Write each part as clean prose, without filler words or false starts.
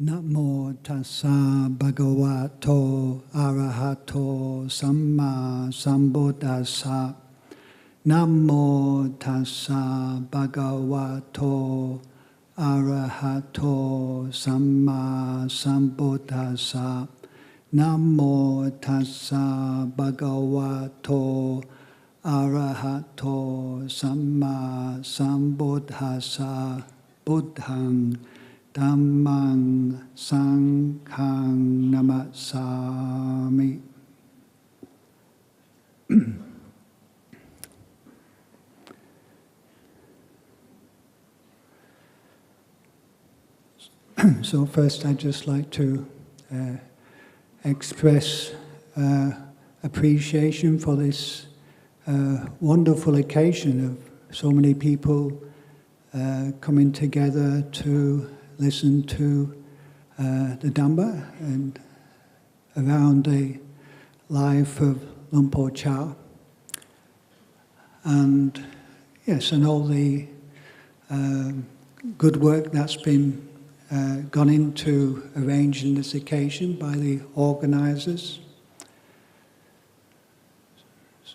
Namo tassa bhagavato arahato samma sambuddhassa. Namo tassa bhagavato arahato samma sambuddhassa. Namo tassa bhagavato arahato samma sambuddhassa. Buddhang Dhammang Sanghang Namasami. So first I'd just like to express appreciation for this wonderful occasion of so many people coming together to listen to the Dhamma and around the life of Lumpur Cha. And yes, and all the good work that's been gone into arranging this occasion by the organisers.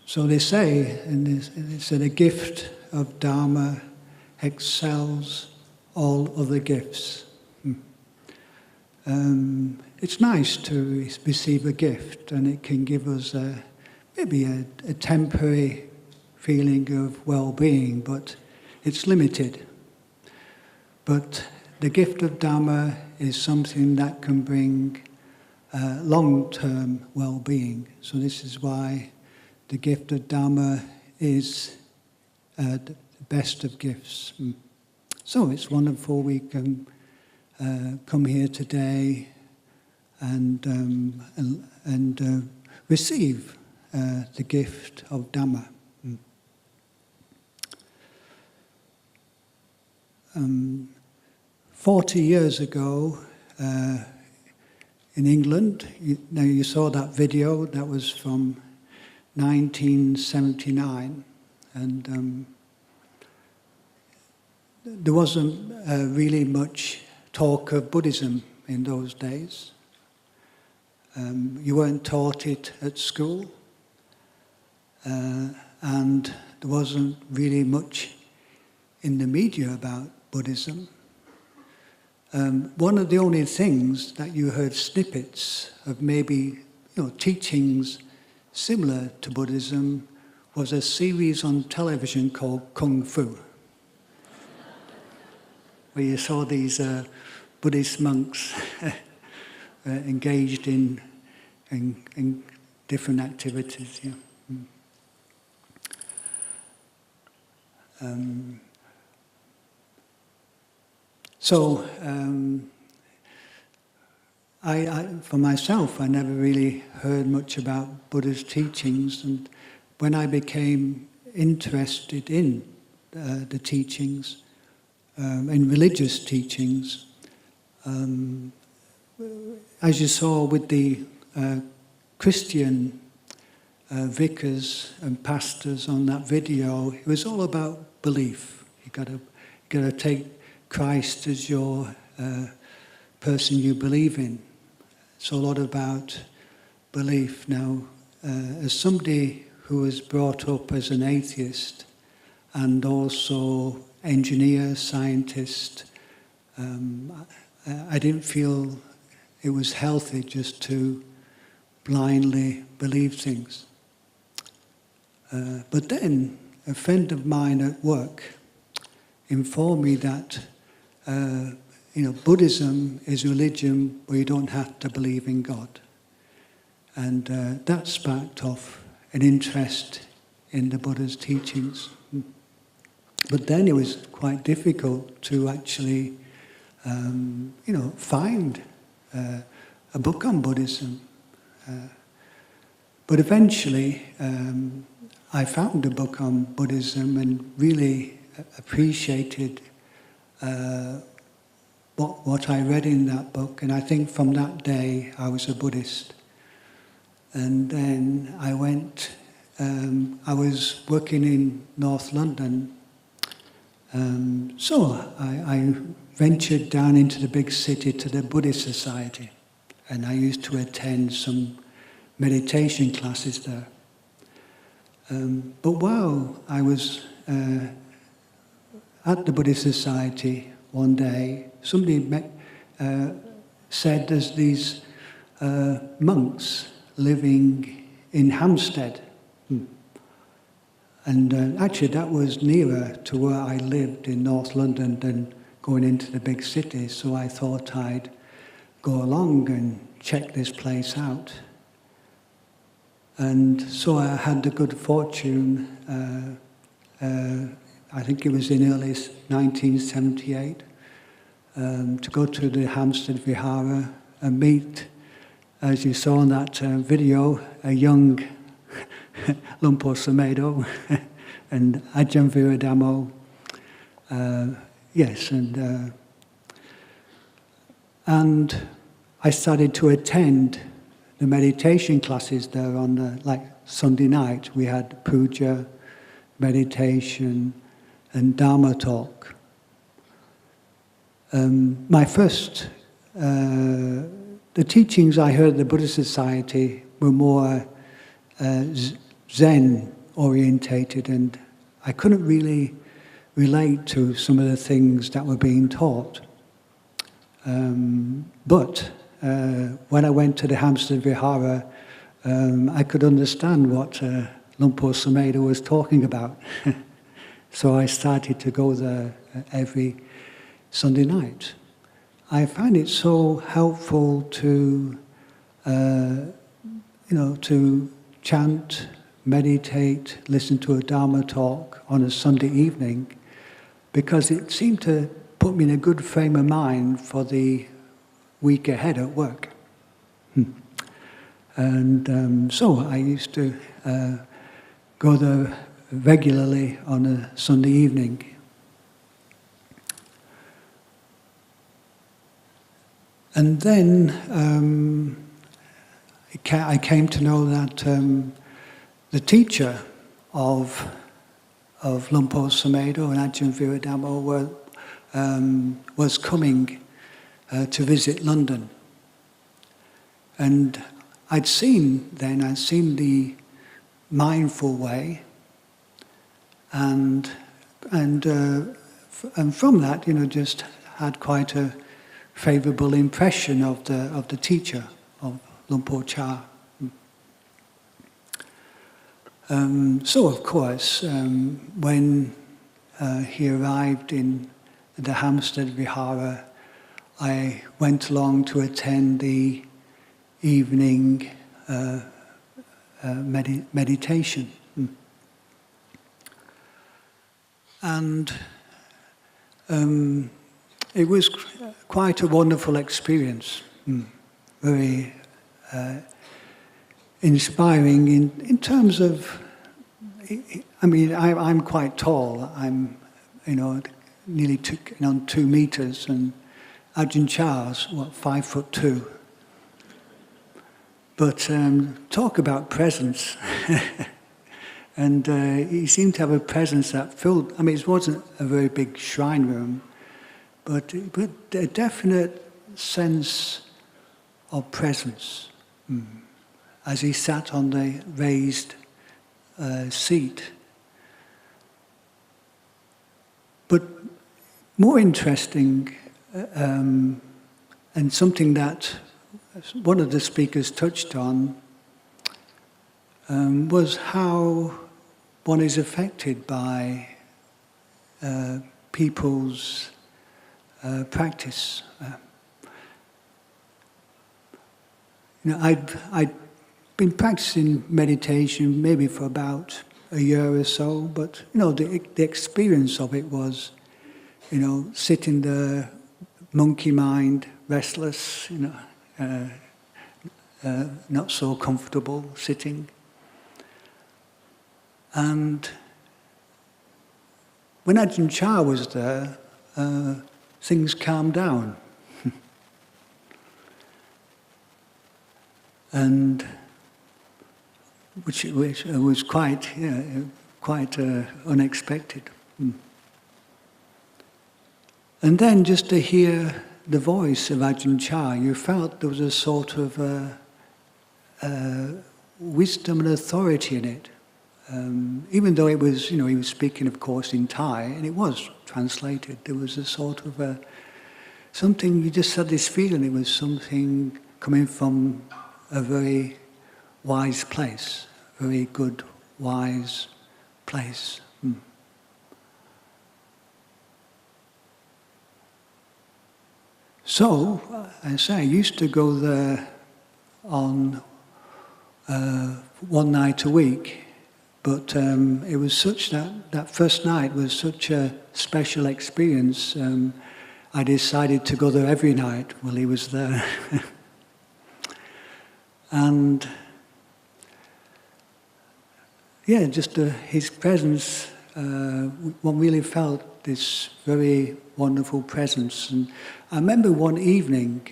So they say, and they said, a gift of Dharma excels all other gifts. It's nice to receive a gift, and it can give us maybe a temporary feeling of well-being, but it's limited. But the gift of Dhamma is something that can bring long-term well-being. So this is why the gift of Dhamma is the best of gifts. So it's wonderful we can come here today and receive the gift of Dhamma. 40 years ago in England, now you saw that video, that was from 1979, and there wasn't really much talk of Buddhism in those days. You weren't taught it at school, and there wasn't really much in the media about Buddhism. One of the only things that you heard snippets of maybe teachings similar to Buddhism was a series on television called Kung Fu, where you saw these Buddhist monks engaged in different activities. Yeah. For myself, I never really heard much about Buddha's teachings, and when I became interested in the teachings, in religious teachings, as you saw with the Christian vicars and pastors on that video, it was all about belief. You got to take Christ as your person you believe in. It's a lot about belief. Now, as somebody who was brought up as an atheist and also engineer, scientist, I didn't feel it was healthy just to blindly believe things. But then a friend of mine at work informed me that Buddhism is a religion where you don't have to believe in God. And that sparked off an interest in the Buddha's teachings. But then it was quite difficult to actually, find a book on Buddhism. But eventually, I found a book on Buddhism and really appreciated what I read in that book. And I think from that day, I was a Buddhist. And then I went, I was working in North London. So I ventured down into the big city to the Buddhist society, and I used to attend some meditation classes there. But while I was at the Buddhist society one day, somebody said there's these monks living in Hampstead. And actually that was nearer to where I lived in North London than going into the big city, so I thought I'd go along and check this place out. And so I had the good fortune, I think it was in early 1978, to go to the Hampstead Vihara and meet, as you saw in that video, a young Lumpur Cha and Ajahn Chah. Yes, and I started to attend the meditation classes there on like Sunday night. We had puja, meditation, and Dhamma talk. My first, the teachings I heard at the Buddhist Society were more Zen orientated, and I couldn't really relate to some of the things that were being taught. But when I went to the Hampstead Vihara, I could understand what Lumpur Cha was talking about. So I started to go there every Sunday night. I find it so helpful to, to chant, meditate, listen to a Dhamma talk on a Sunday evening, because it seemed to put me in a good frame of mind for the week ahead at work. And so I used to go there regularly on a Sunday evening. And then I came to know that the teacher of Lumpur Cha and Ajahn Chah was coming to visit London. And I'd seen the mindful way, and from that, just had quite a favourable impression of the teacher of Lumpur Cha. So of course, when he arrived in the Hampstead Vihara, I went along to attend the evening meditation. And it was quite a wonderful experience, very inspiring in terms of, I'm quite tall. I'm, nearly 2 meters, and Ajahn Chah's, 5'2". But talk about presence. And he seemed to have a presence that filled, it wasn't a very big shrine room, but a definite sense of presence as he sat on the raised seat. But more interesting, and something that one of the speakers touched on, was how one is affected by people's practice. I'd been practicing meditation maybe for about a year or so, but the experience of it was, sitting there, monkey mind, restless, not so comfortable sitting. And when Ajahn Chah was there, things calmed down. And which was quite unexpected. And then just to hear the voice of Ajahn Chah, you felt there was a sort of wisdom and authority in it. Even though it was, he was speaking, of course, in Thai, and it was translated, there was a sort of something, you just had this feeling it was something coming from a very wise place, very good, wise place. So, I say, I used to go there on one night a week, but it was such that first night was such a special experience. I decided to go there every night while he was there. And yeah, just his presence, one really felt this very wonderful presence. And I remember one evening,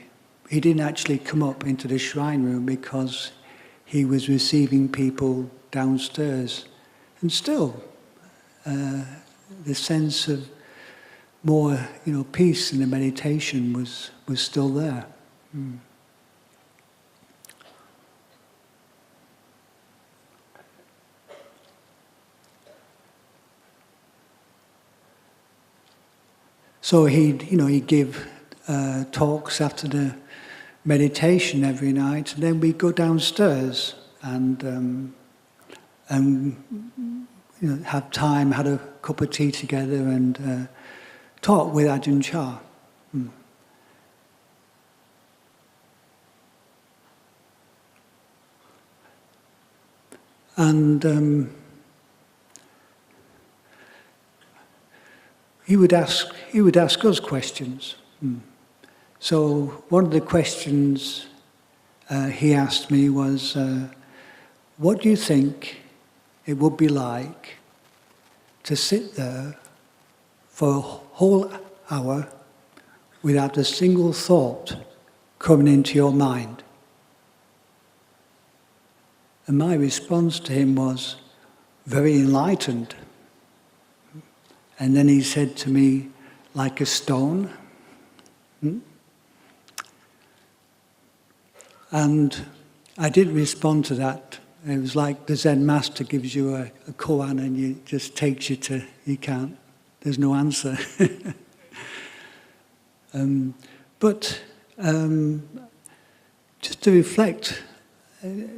he didn't actually come up into the shrine room because he was receiving people downstairs. And still, the sense of more, peace in the meditation was still there. So he'd give talks after the meditation every night, and then we'd go downstairs and have time, had a cup of tea together, and talk with Ajahn Chah. And he would ask us questions. So one of the questions he asked me was, what do you think it would be like to sit there for a whole hour without a single thought coming into your mind? And my response to him was, very enlightened. And then he said to me, like a stone. And I didn't respond to that. It was like the Zen master gives you a koan and it just takes you to, you can't, there's no answer. But just to reflect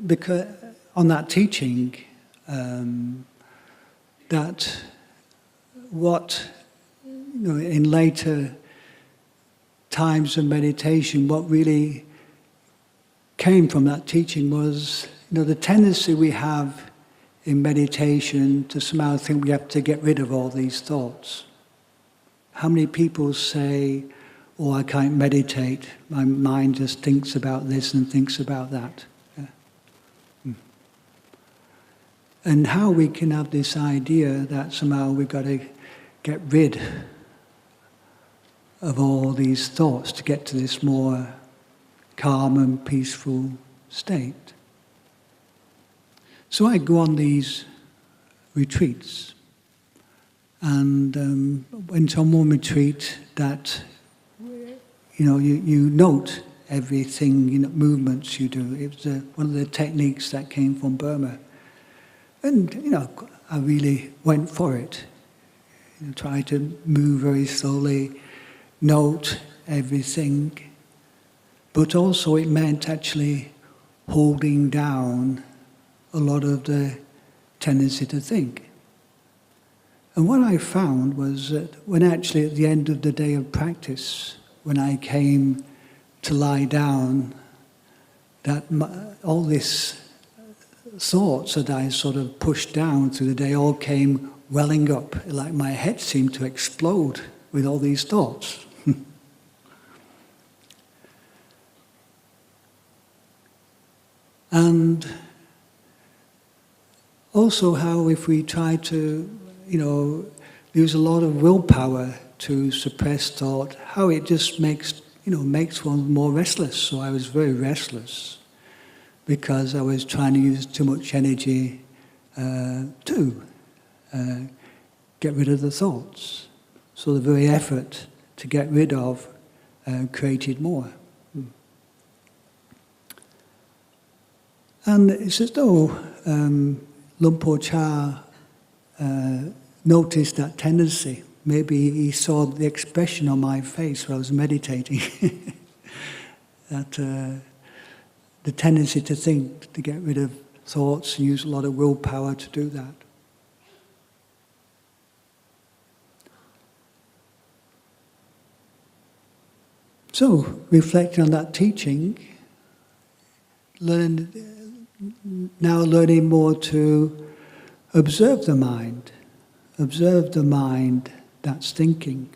because on that teaching, that what, in later times of meditation, what really came from that teaching was, the tendency we have in meditation to somehow think we have to get rid of all these thoughts. How many people say, oh, I can't meditate, my mind just thinks about this and thinks about that. And how we can have this idea that somehow we've got to get rid of all these thoughts to get to this more calm and peaceful state. So I go on these retreats, and went on one retreat that, you note everything, movements you do. It was one of the techniques that came from Burma. And, I really went for it. Try to move very slowly, note everything. But also it meant actually holding down a lot of the tendency to think. And what I found was that when actually at the end of the day of practice, when I came to lie down, that all this thoughts that I sort of pushed down through the day all came welling up, like my head seemed to explode with all these thoughts. And also how if we try to, use a lot of willpower to suppress thought, how it just makes one more restless. So I was very restless because I was trying to use too much energy to get rid of the thoughts. So the very effort to get rid of created more. And it's as though Lumpur Cha noticed that tendency. Maybe he saw the expression on my face while I was meditating. That the tendency to think, to get rid of thoughts, and use a lot of willpower to do that. So, reflecting on that teaching, learning more to observe the mind that's thinking,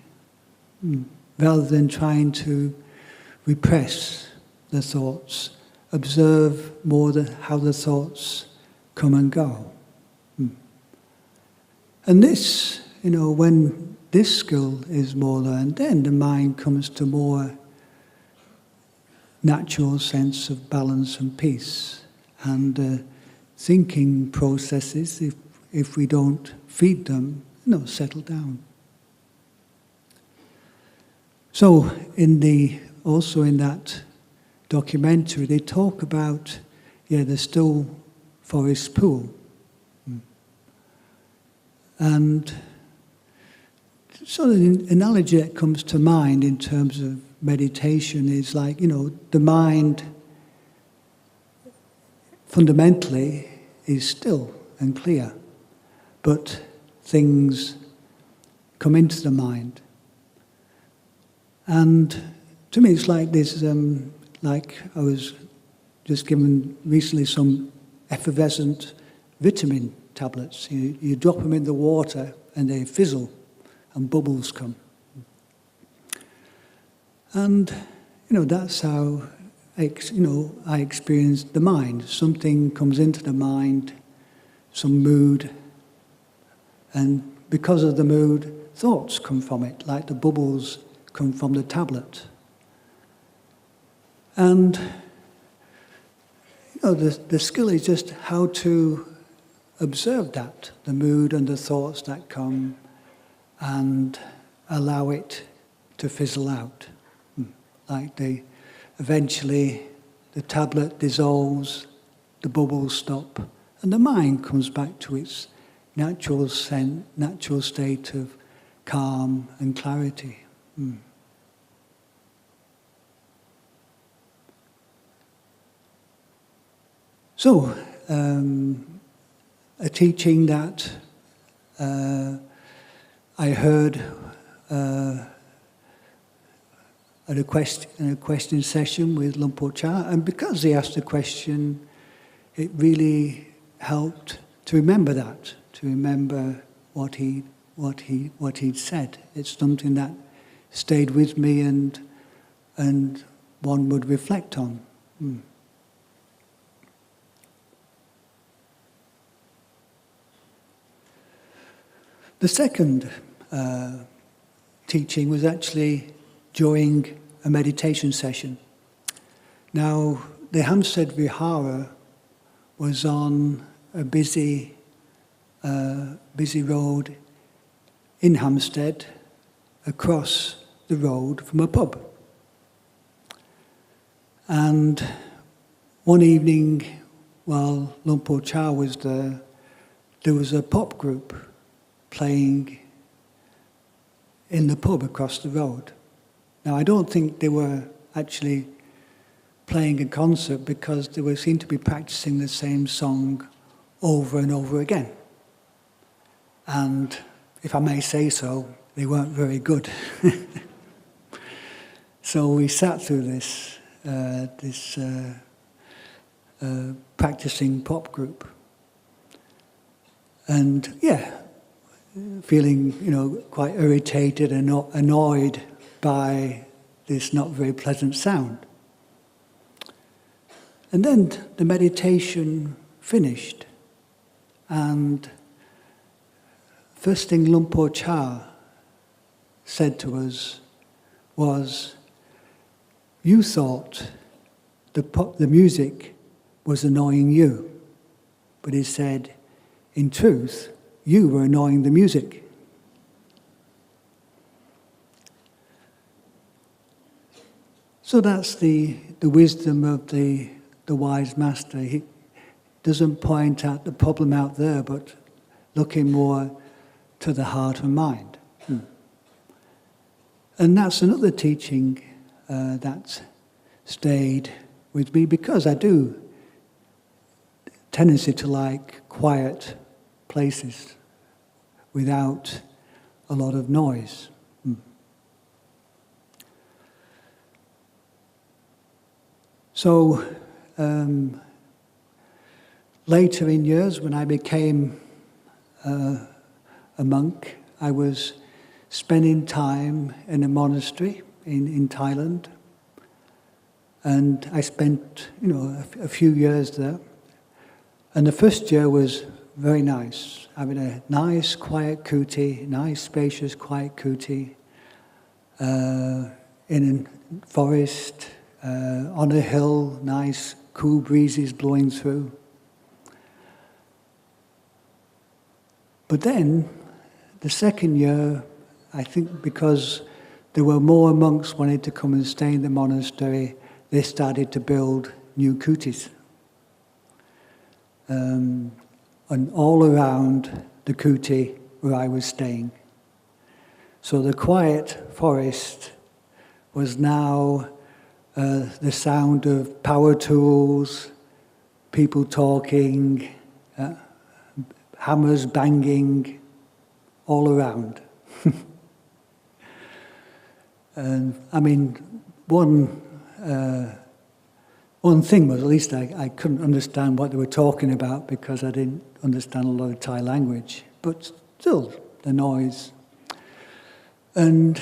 rather than trying to repress the thoughts. Observe more how the thoughts come and go. And this, when this skill is more learned, then the mind comes to more natural sense of balance and peace. And thinking processes, if we don't feed them, settle down. So, also in that documentary, they talk about the still forest pool. And so the analogy that comes to mind in terms of meditation is like, the mind fundamentally is still and clear, but things come into the mind. And to me it's like this, like I was just given recently some effervescent vitamin tablets. You drop them in the water and they fizzle and bubbles come. And, that's how I experience the mind. Something comes into the mind, some mood, and because of the mood, thoughts come from it, like the bubbles come from the tablet. And, the skill is just how to observe that, the mood and the thoughts that come, and allow it to fizzle out. Like eventually the tablet dissolves, the bubbles stop, and the mind comes back to its natural state of calm and clarity. So, a teaching that I heard at a question session with Lumpur Cha, and because he asked the question, it really helped to remember that, to remember what he'd said. It's something that stayed with me and one would reflect on. The second teaching was actually during a meditation session. Now, the Hampstead Vihara was on a busy road in Hampstead, across the road from a pub. And one evening, while Lumpur Cha was there was a pop group playing in the pub across the road. Now, I don't think they were actually playing a concert because they seemed to be practicing the same song over and over again. And if I may say so, they weren't very good. So we sat through this practicing pop group. And feeling, quite irritated and annoyed by this not very pleasant sound. And then the meditation finished, and first thing Lumpur Cha said to us was, you thought the music was annoying you, but he said, in truth, you were annoying the music. So that's the wisdom of the wise master. He doesn't point out the problem out there, but looking more to the heart and mind. And that's another teaching that stayed with me, because I do tendency to like quiet places without a lot of noise. So later in years, when I became a monk, I was spending time in a monastery in Thailand, and I spent, a few years there. And the first year was very nice, having a nice, quiet kuti, nice, spacious, quiet kuti, in a forest, on a hill, nice, cool breezes blowing through. But then, the second year, I think because there were more monks wanting to come and stay in the monastery, they started to build new kutis. And all around the kuti where I was staying. So the quiet forest was now the sound of power tools, people talking, hammers banging all around. And I mean, one thing was, at least I couldn't understand what they were talking about because I didn't understand a lot of Thai language, but still the noise. And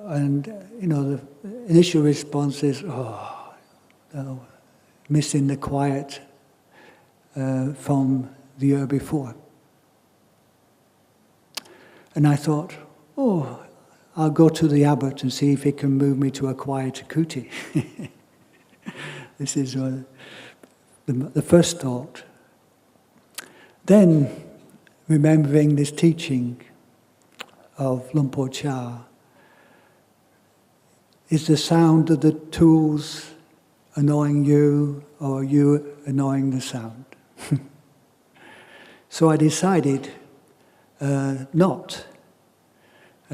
the initial response is, missing the quiet from the year before. And I thought, I'll go to the abbot and see if he can move me to a quieter kuti. This is the first thought. Then, remembering this teaching of Lumpur Cha, is the sound of the tools annoying you, or you annoying the sound? So I decided not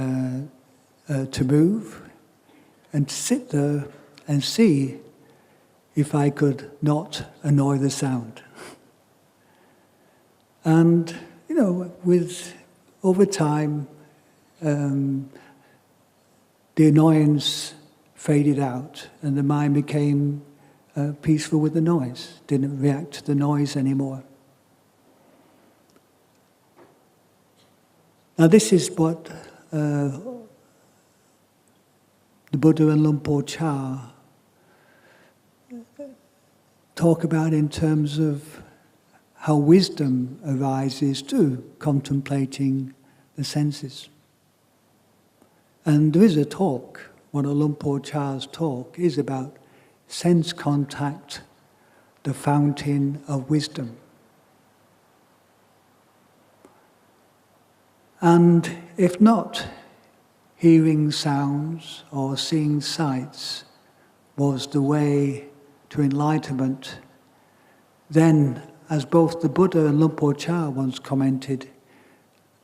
to move and to sit there and see if I could not annoy the sound. And, with over time, the annoyance faded out and the mind became peaceful with the noise, didn't react to the noise anymore. Now this is what the Buddha and Lumpur Cha talk about in terms of how wisdom arises through contemplating the senses. And there is a talk, one of Lumpur Cha's talk is about sense contact, the fountain of wisdom. And if not hearing sounds or seeing sights was the way to enlightenment, then, as both the Buddha and Lumpur Cha once commented,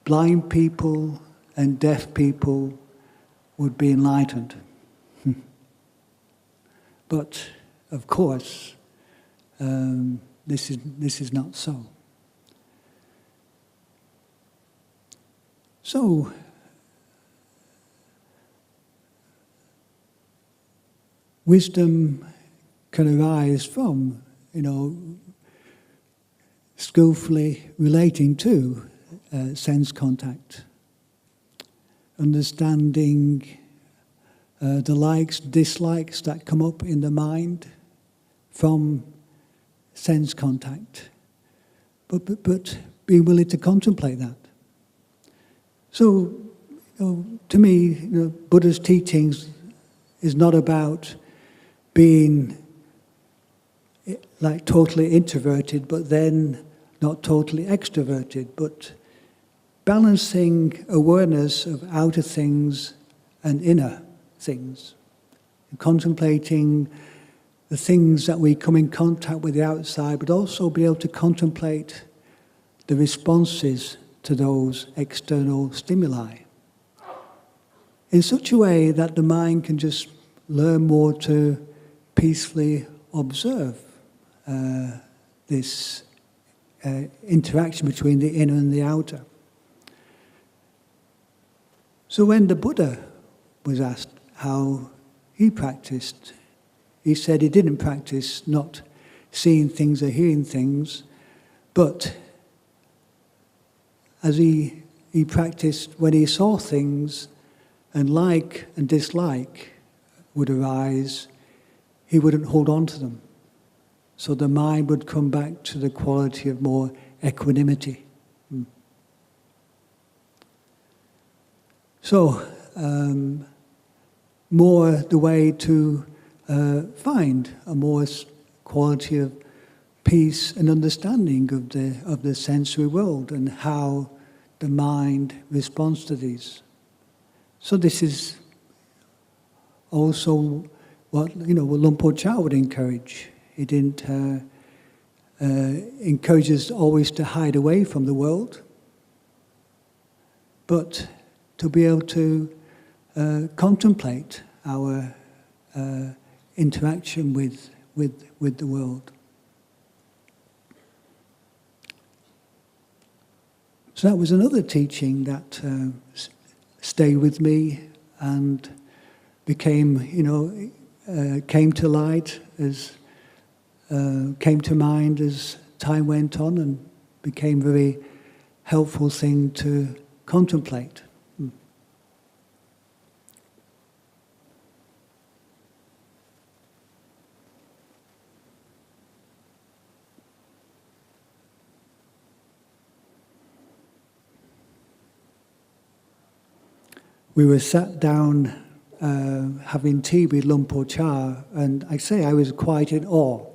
blind people and deaf people would be enlightened. But, of course, this is not so. So, wisdom can arise from, skillfully relating to sense contact, understanding the likes, dislikes that come up in the mind from sense contact, but being willing to contemplate that. So, to me, Buddha's teachings is not about being like totally introverted, but then not totally extroverted, but balancing awareness of outer things and inner things, contemplating the things that we come in contact with the outside, but also be able to contemplate the responses to those external stimuli in such a way that the mind can just learn more to peacefully observe this interaction between the inner and the outer. So when the Buddha was asked how he practiced, he said he didn't practice not seeing things or hearing things, but as he practiced when he saw things and like and dislike would arise, he wouldn't hold on to them. So the mind would come back to the quality of more equanimity. So, more the way to find a more quality of peace and understanding of the sensory world and how the mind responds to these. So this is also what what Lumpur Cha would encourage. He didn't encourage us always to hide away from the world, but to be able to contemplate our interaction with the world. So that was another teaching that stayed with me and became, came to light as came to mind as time went on, and became a very helpful thing to contemplate. We were sat down having tea with Lumpur Cha, and I was quite in awe.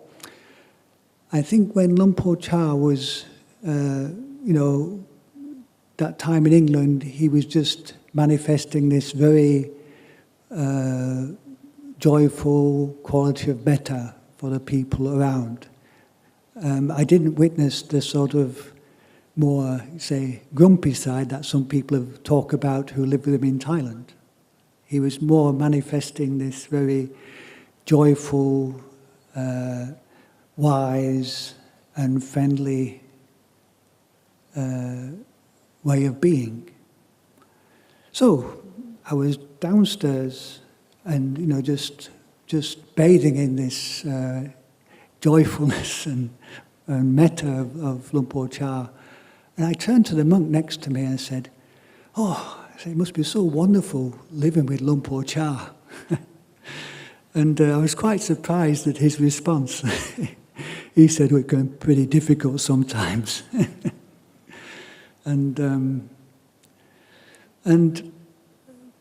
I think when Lumpur Cha was, that time in England, he was just manifesting this very joyful quality of metta for the people around. I didn't witness the sort of more, say, grumpy side that some people have talked about who live with him in Thailand. He was more manifesting this very joyful, wise and friendly way of being. So I was downstairs and, just bathing in this joyfulness and metta of Lumpur Cha. And I turned to the monk next to me and said, it must be so wonderful living with Lumpur Cha. And I was quite surprised at his response. He said, "We're going pretty difficult sometimes." And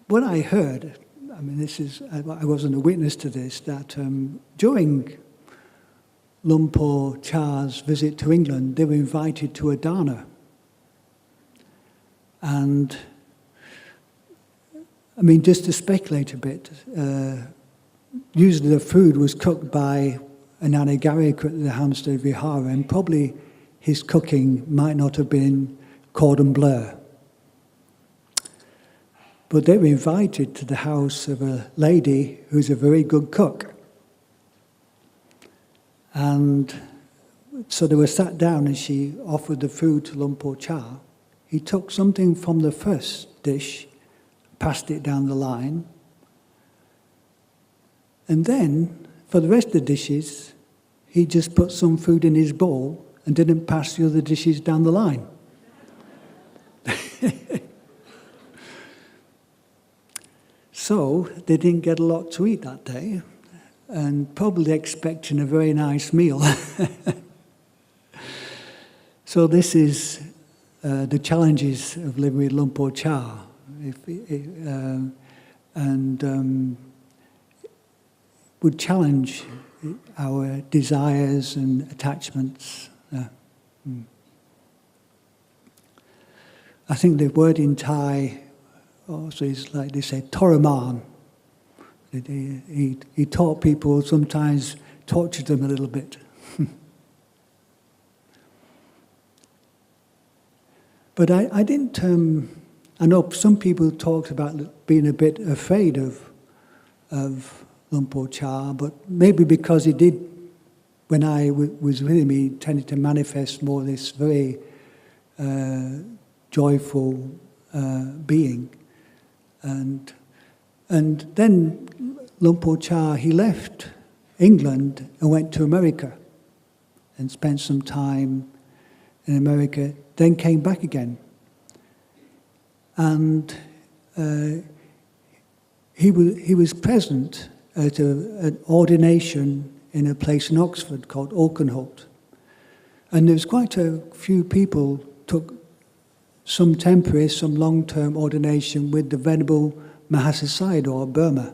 what I heard, I wasn't a witness to this, that during Lumpur Cha's visit to England, they were invited to a dana. And, just to speculate a bit, usually the food was cooked by an anagarika at the Hampstead Vihara, and probably his cooking might not have been cordon bleu. But they were invited to the house of a lady who's a very good cook. And so they were sat down and she offered the food to Lumpur Cha. He took something from the first dish, passed it down the line, and then, for the rest of the dishes, he just put some food in his bowl and didn't pass the other dishes down the line. So they didn't get a lot to eat that day, and probably expecting a very nice meal. So this is the challenges of living with Lumpur Cha, would challenge our desires and attachments. I think the word in Thai also is like they say, toraman. He taught people, sometimes tortured them a little bit. But I didn't, I know some people talked about being a bit afraid of Lumpur Cha, but maybe because he did, when I was with him, he tended to manifest more this very joyful being. And then Lumpur Cha, he left England and went to America and spent some time in America, then came back again. And he was present at an ordination in a place in Oxford called Oakenholt. And there was quite a few people took some temporary, some long-term ordination with the Venerable Mahasi Sayadaw of Burma.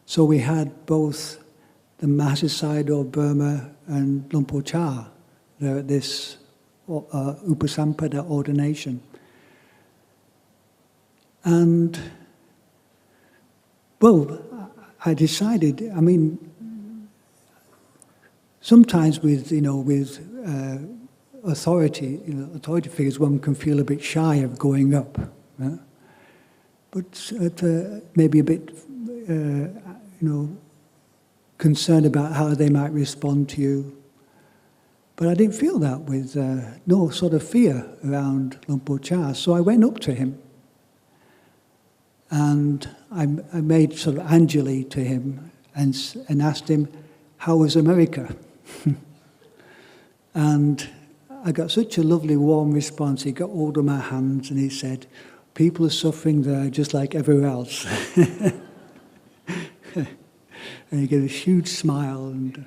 So we had both the Mahasi Sayadaw of Burma and Lumpur Cha there at this Upasampada ordination. And, well, I decided, I mean, sometimes with authority, authority figures, one can feel a bit shy of going up. But maybe a bit, concerned about how they might respond to you. But I didn't feel that with no sort of fear around Lumpur Cha. So I went up to him and I made sort of Anjali to him and asked him, how was America? And I got such a lovely warm response. He got hold of my hands and he said, people are suffering there just like everywhere else. And he gave a huge smile. And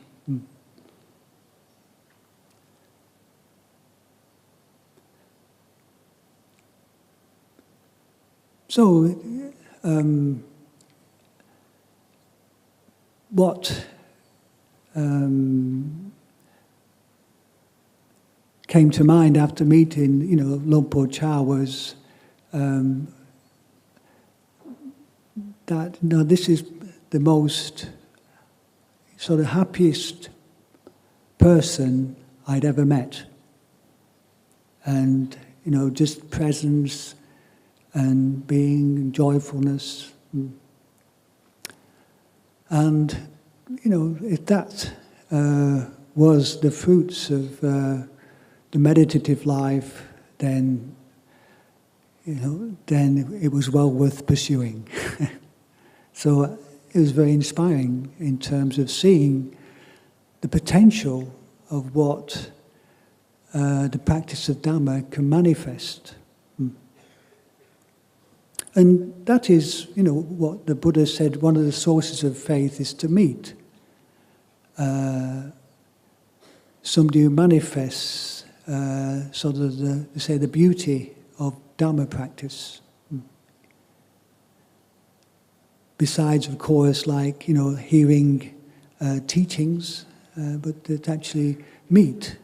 so, what came to mind after meeting, Lumpur Cha was that this is the most sort of happiest person I'd ever met, and just presence and being and joyfulness, and if that was the fruits of the meditative life, then it was well worth pursuing. So it was very inspiring in terms of seeing the potential of what the practice of Dhamma can manifest. And that is, what the Buddha said, one of the sources of faith is to meet somebody who manifests sort of the beauty of Dhamma practice. Besides, of course, like, hearing teachings, but that actually meet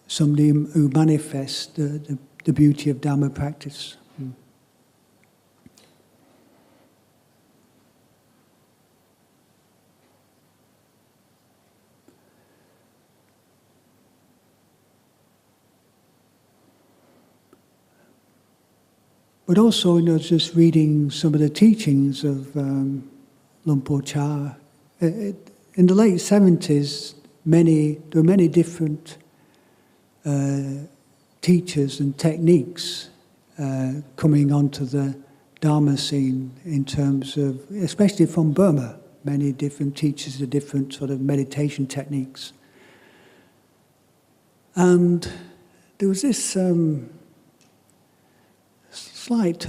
somebody who manifests the beauty of Dhamma practice. But also, just reading some of the teachings of Lumpur Cha. In the late 70s, there were many different teachers and techniques coming onto the Dharma scene in terms of, especially from Burma, many different teachers of different sort of meditation techniques. And there was this slight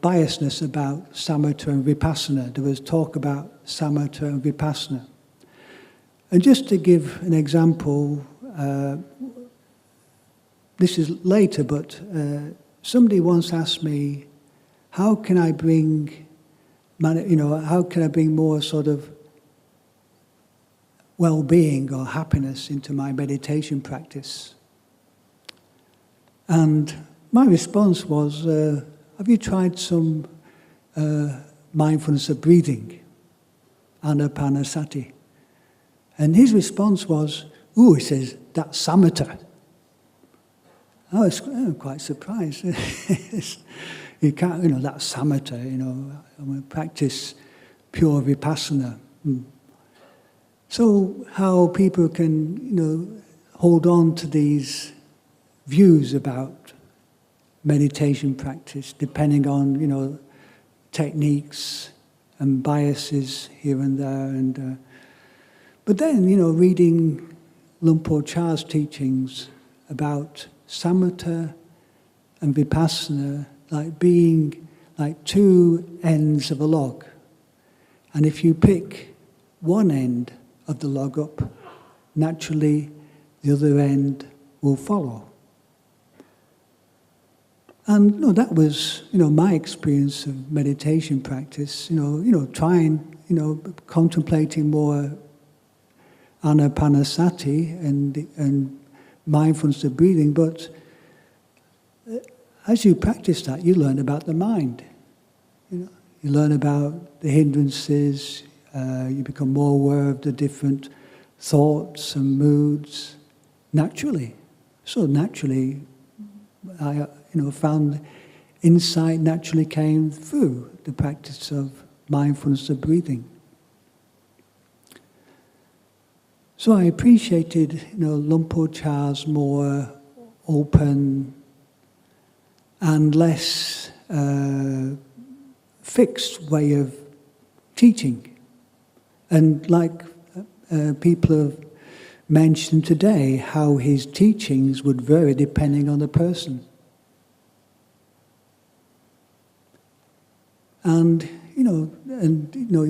biasness about samatha and vipassana. There was talk about samatha and vipassana. And just to give an example, this is later, but somebody once asked me, how can I bring more sort of well-being or happiness into my meditation practice? And my response was, have you tried some mindfulness of breathing, anapanasati? And his response was, ooh, he says, that's samatha. I was quite surprised. You can't, that's samatha, I practice pure vipassana. So how people can, hold on to these views about meditation practice, depending on, techniques and biases here and there. But then, reading Lumpur Cha's teachings about samatha and vipassana like being like two ends of a log. And if you pick one end of the log up, naturally the other end will follow. And that was, my experience of meditation practice, trying, contemplating more anapanasati and mindfulness of breathing, but as you practice that, you learn about the mind. You learn about the hindrances, you become more aware of the different thoughts and moods, naturally. So naturally, I found insight naturally came through the practice of mindfulness of breathing. So I appreciated, Lumpur Cha's more open and less fixed way of teaching. And like people have mentioned today, how his teachings would vary depending on the person. And,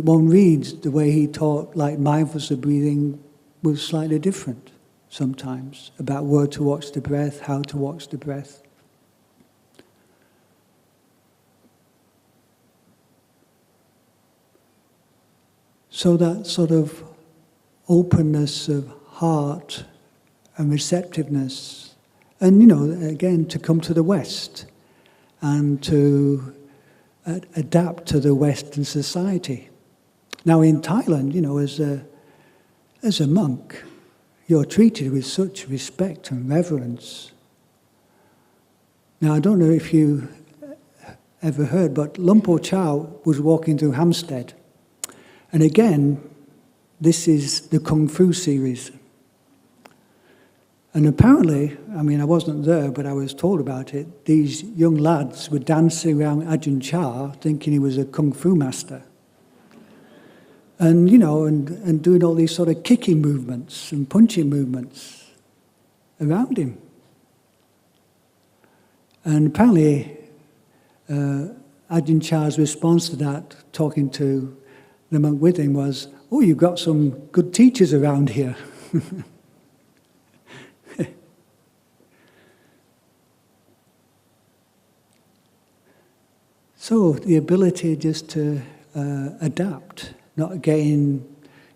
one reads the way he taught, like mindfulness of breathing was slightly different sometimes, about where to watch the breath, how to watch the breath. So that sort of openness of heart and receptiveness, and again, to come to the West and to adapt to the Western society. Now in Thailand, as a monk, you're treated with such respect and reverence. Now I don't know if you ever heard, but Lumpur Cha was walking through Hampstead. And again, this is the Kung Fu series. And apparently, I wasn't there, but I was told about it, these young lads were dancing around Ajahn Chah thinking he was a Kung Fu master. And, and doing all these sort of kicking movements and punching movements around him. And apparently, Ajahn Chah's response to that, talking to the monk with him, was, oh, you've got some good teachers around here. So the ability just to adapt, not getting,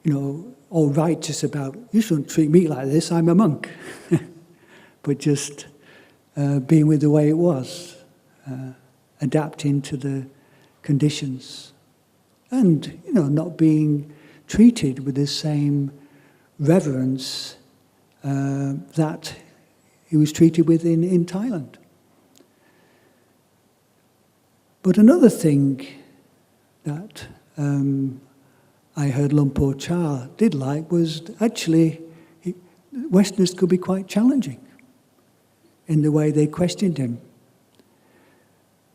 all righteous about, you shouldn't treat me like this, I'm a monk. But just being with the way it was, adapting to the conditions. And, not being treated with the same reverence that he was treated with in Thailand. But another thing that I heard Lumpur Cha did like was actually Westerners could be quite challenging in the way they questioned him.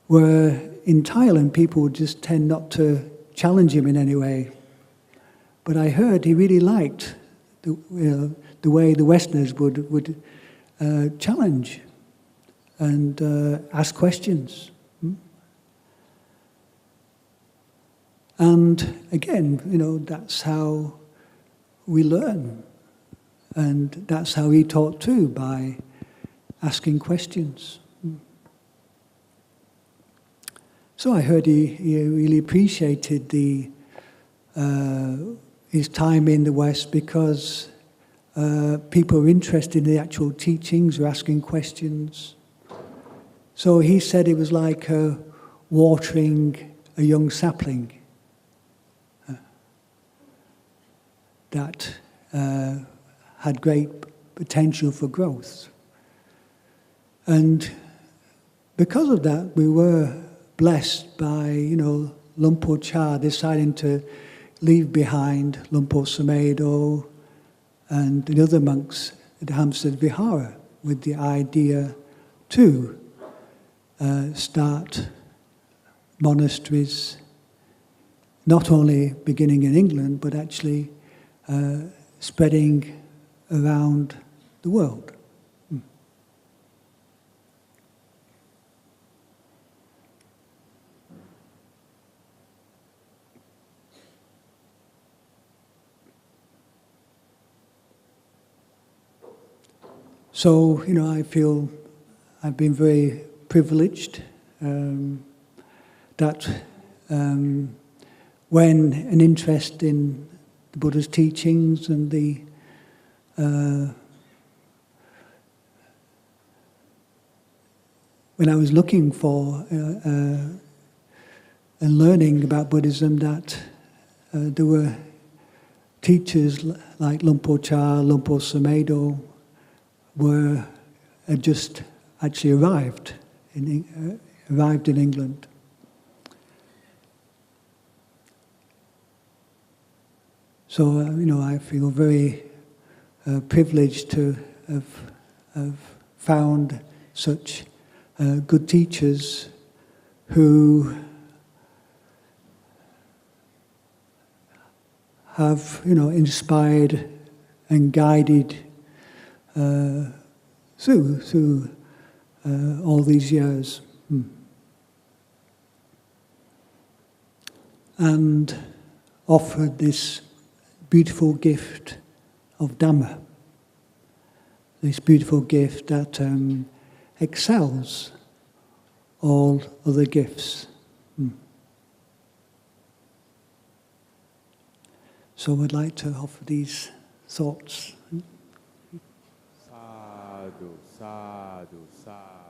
Where in Thailand people would just tend not to challenge him in any way. But I heard he really liked the way the Westerners would challenge and ask questions. And again, that's how we learn. And that's how he taught too, by asking questions. So I heard he really appreciated his time in the West because people were interested in the actual teachings, were asking questions. So he said it was like watering a young sapling that had great potential for growth. And because of that, we were blessed by, Lumpur Cha deciding to leave behind Lumpur Samedo and the other monks at Hampstead Vihara with the idea to start monasteries, not only beginning in England, but actually spreading around the world. So, I feel I've been very privileged that when an interest in the Buddha's teachings and when I was looking for and learning about Buddhism, that there were teachers like Lumpur Cha, Lumpur Samedo, had just actually arrived in England. So, I feel very privileged to have found such good teachers who have, inspired and guided through all these years. And offered this beautiful gift of Dhamma, this beautiful gift that excels all other gifts. So I'd like to offer these thoughts. Sadhu, sadhu, sadhu.